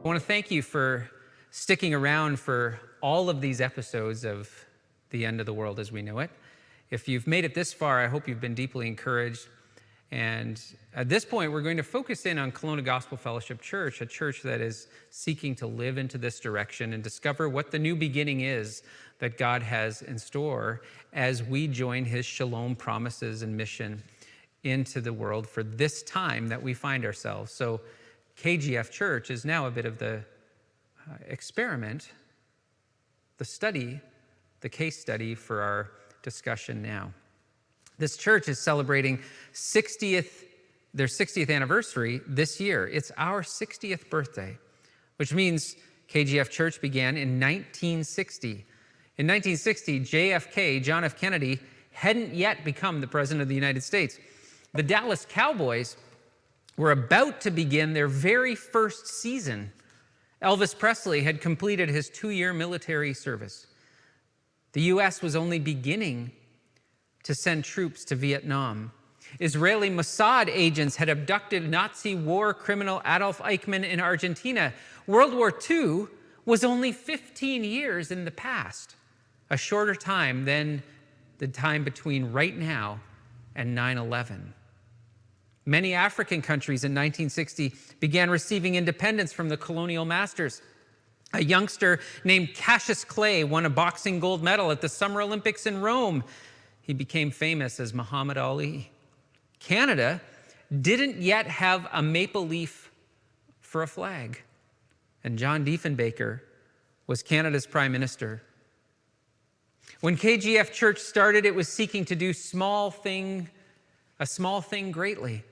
I want to thank you for sticking around for all of these episodes of The End of the World as We Know It. If you've made it this far, I hope you've been deeply encouraged. And at this point, we're going to focus in on Kelowna Gospel Fellowship Church, a church that is seeking to live into this direction and discover what the new beginning is that God has in store as we join his shalom promises and mission into the world for this time that we find ourselves. So KGF Church is now a bit of the experiment, the study, the case study for our discussion now. This church is celebrating their 60th anniversary this year. It's our 60th birthday, which means KGF Church began in 1960. In 1960, JFK, John F. Kennedy, hadn't yet become the President of the United States. The Dallas Cowboys were about to begin their very first season. Elvis Presley had completed his 2-year military service. The U.S. was only beginning to send troops to Vietnam. Israeli Mossad agents had abducted Nazi war criminal Adolf Eichmann in Argentina. World War II was only 15 years in the past, a shorter time than the time between right now and 9/11. Many African countries in 1960 began receiving independence from the colonial masters. A youngster named Cassius Clay won a boxing gold medal at the Summer Olympics in Rome. He became famous as Muhammad Ali. Canada didn't yet have a maple leaf for a flag, and John Diefenbaker was Canada's prime minister. When KGF Church started, it was seeking to do a small thing greatly,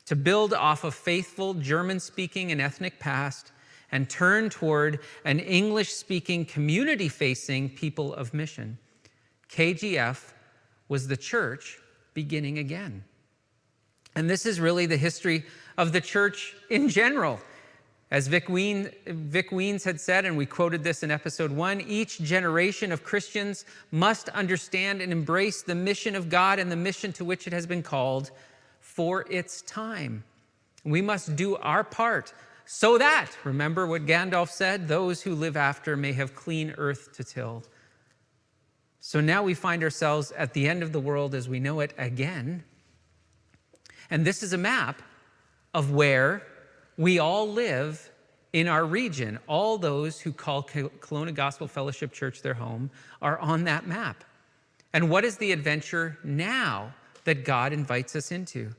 to build off a faithful German-speaking and ethnic past and turn toward an English-speaking, community-facing people of mission. KGF was the church beginning again. And this is really the history of the church in general. As Vic Weens had said, and we quoted this in episode 1, each generation of Christians must understand and embrace the mission of God and the mission to which it has been called for its time. We must do our part so that, remember what Gandalf said, those who live after may have clean earth to till. So now we find ourselves at the end of the world as we know it again. And this is a map of where we all live in our region. All those who call Kelowna Gospel Fellowship Church their home are on that map. And what is the adventure now that God invites us into?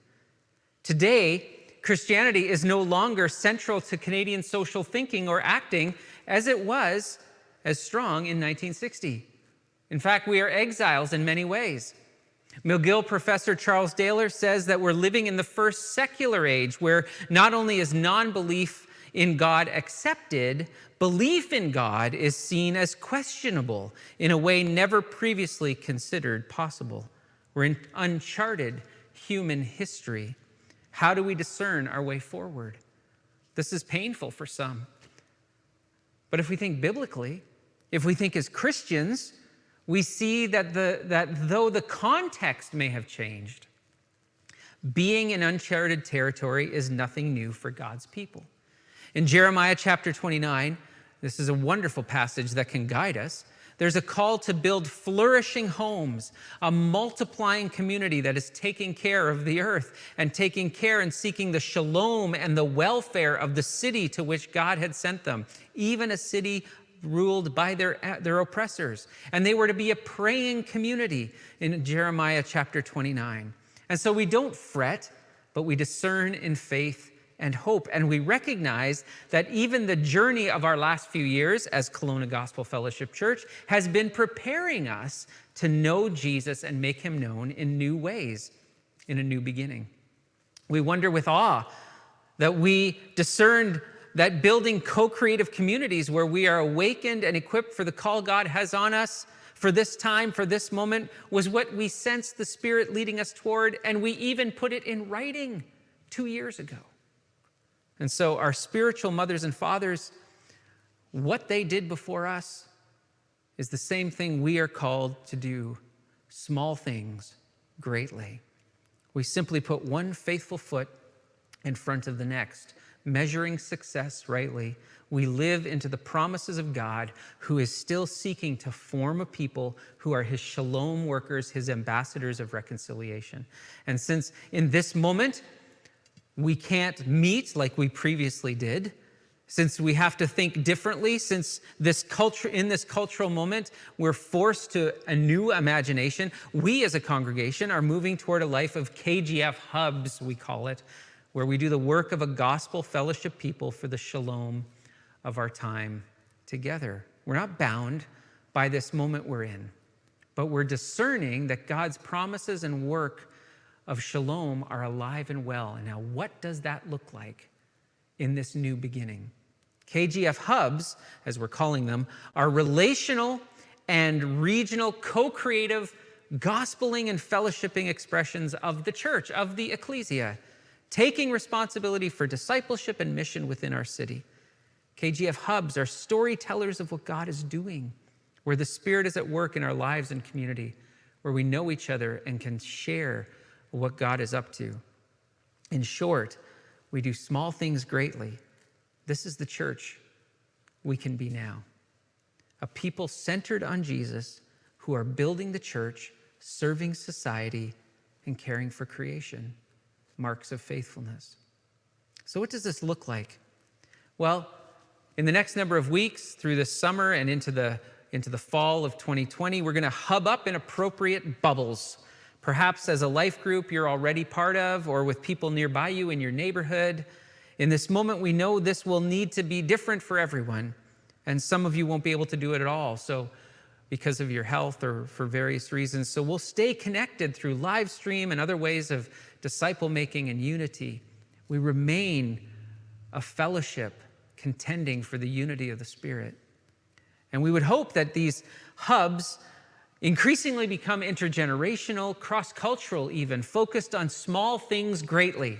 Today, Christianity is no longer central to Canadian social thinking or acting as it was as strong in 1960. In fact, we are exiles in many ways. McGill professor Charles Daler says that we're living in the first secular age where not only is non-belief in God accepted, belief in God is seen as questionable in a way never previously considered possible. We're in uncharted human history. How do we discern our way forward? This is painful for some. But if we think biblically, if we think as Christians, we see that though the context may have changed, being in uncharted territory is nothing new for God's people. In Jeremiah chapter 29, this is a wonderful passage that can guide us. There's a call to build flourishing homes, a multiplying community that is taking care of the earth and taking care and seeking the shalom and the welfare of the city to which God had sent them, even a city ruled by their oppressors. And they were to be a praying community in Jeremiah chapter 29. And so we don't fret, but we discern in faith and hope. And we recognize that even the journey of our last few years as Kelowna Gospel Fellowship Church has been preparing us to know Jesus and make him known in new ways, in a new beginning. We wonder with awe that we discerned that building co-creative communities where we are awakened and equipped for the call God has on us for this time, for this moment, was what we sensed the Spirit leading us toward, and we even put it in writing 2 years ago. And so our spiritual mothers and fathers, what they did before us is the same thing we are called to do, small things greatly. We simply put one faithful foot in front of the next, measuring success rightly, we live into the promises of God, who is still seeking to form a people who are his shalom workers, his ambassadors of reconciliation. And since in this moment we can't meet like we previously did, since we have to think differently, since in this cultural moment, we're forced to a new imagination, we as a congregation are moving toward a life of KGF hubs, we call it, where we do the work of a gospel fellowship people for the shalom of our time together. We're not bound by this moment we're in, but we're discerning that God's promises and work of shalom are alive and well. And now, what does that look like in this new beginning? KGF hubs, as we're calling them, are relational and regional co-creative gospeling and fellowshipping expressions of the church, of the ecclesia, taking responsibility for discipleship and mission within our city. KGF hubs are storytellers of what God is doing, where the Spirit is at work in our lives and community, where we know each other and can share what God is up to. In short, we do small things greatly. This is the church we can be now. A people centered on Jesus who are building the church, serving society, and caring for creation. Marks of faithfulness. So what does this look like? Well, in the next number of weeks, through the summer and into the fall of 2020, we're going to hub up in appropriate bubbles. Perhaps as a life group you're already part of, or with people nearby you in your neighborhood. In this moment, we know this will need to be different for everyone, and some of you won't be able to do it at all, so because of your health or for various reasons. So we'll stay connected through live stream and other ways of disciple making and unity. We remain a fellowship contending for the unity of the Spirit. And we would hope that these hubs increasingly become intergenerational, cross-cultural even, focused on small things greatly,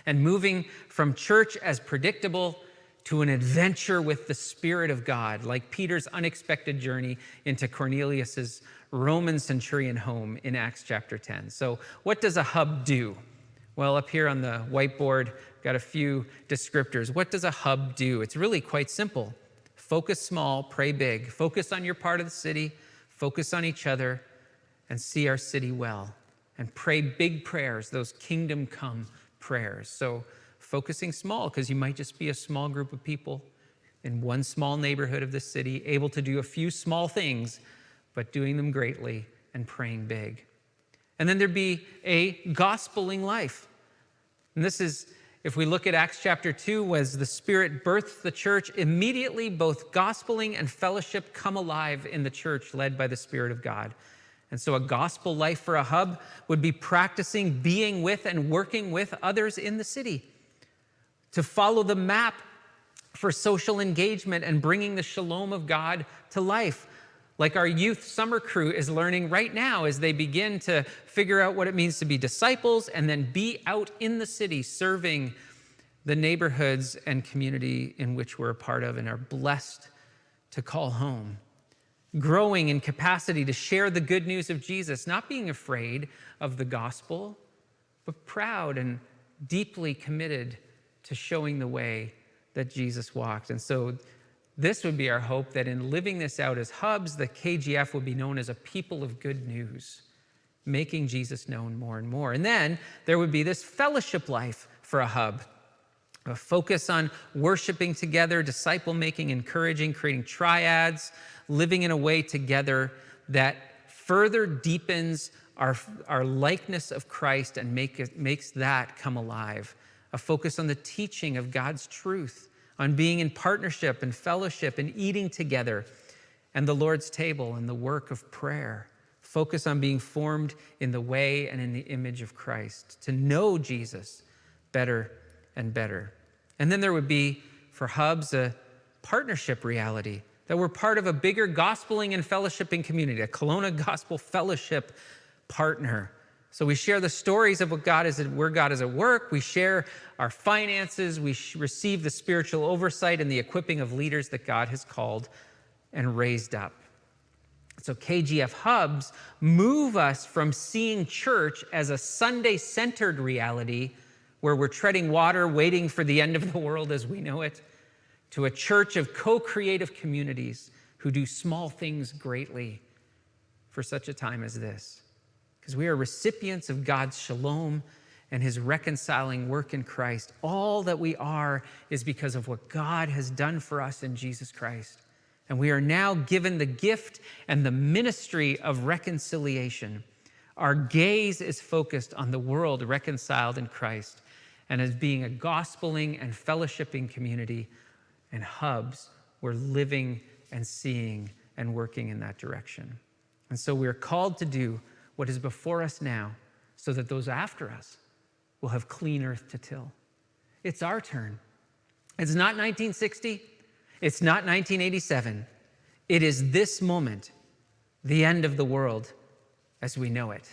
and moving from church as predictable to an adventure with the Spirit of God, like Peter's unexpected journey into Cornelius's Roman centurion home in Acts chapter 10. So what does a hub do? Well, up here on the whiteboard, got a few descriptors. What does a hub do? It's really quite simple. Focus small, pray big. Focus on your part of the city, focus on each other, and see our city well. And pray big prayers, those kingdom come prayers. So focusing small, because you might just be a small group of people in one small neighborhood of the city, able to do a few small things, but doing them greatly and praying big. And then there'd be a gospeling life. And this is, if we look at Acts chapter 2, as the Spirit births the church, immediately both gospeling and fellowship come alive in the church led by the Spirit of God. And so a gospel life for a hub would be practicing being with and working with others in the city, to follow the map for social engagement and bringing the shalom of God to life, like our youth summer crew is learning right now as they begin to figure out what it means to be disciples and then be out in the city serving the neighborhoods and community in which we're a part of and are blessed to call home. Growing in capacity to share the good news of Jesus, not being afraid of the gospel, but proud and deeply committed to showing the way that Jesus walked. And so this would be our hope, that in living this out as hubs, the KGF would be known as a people of good news, making Jesus known more and more. And then there would be this fellowship life for a hub, a focus on worshiping together, disciple making, encouraging, creating triads, living in a way together that further deepens our likeness of Christ and makes that come alive. A focus on the teaching of God's truth, on being in partnership and fellowship and eating together, and the Lord's table and the work of prayer. Focus on being formed in the way and in the image of Christ, to know Jesus better and better. And then there would be, for hubs, a partnership reality, that we're part of a bigger gospeling and fellowshipping community, a Kelowna Gospel Fellowship partner. So we share the stories of where God is at work. We share our finances. We receive the spiritual oversight and the equipping of leaders that God has called and raised up. So KGF hubs move us from seeing church as a Sunday-centered reality where we're treading water, waiting for the end of the world as we know it, to a church of co-creative communities who do small things greatly for such a time as this. Because we are recipients of God's shalom and his reconciling work in Christ. All that we are is because of what God has done for us in Jesus Christ. And we are now given the gift and the ministry of reconciliation. Our gaze is focused on the world reconciled in Christ and as being a gospeling and fellowshipping community and hubs. We're living and seeing and working in that direction. And so we are called to do what is before us now so that those after us will have clean earth to till. It's our turn. It's not 1960. It's not 1987. It is this moment, the end of the world as we know it.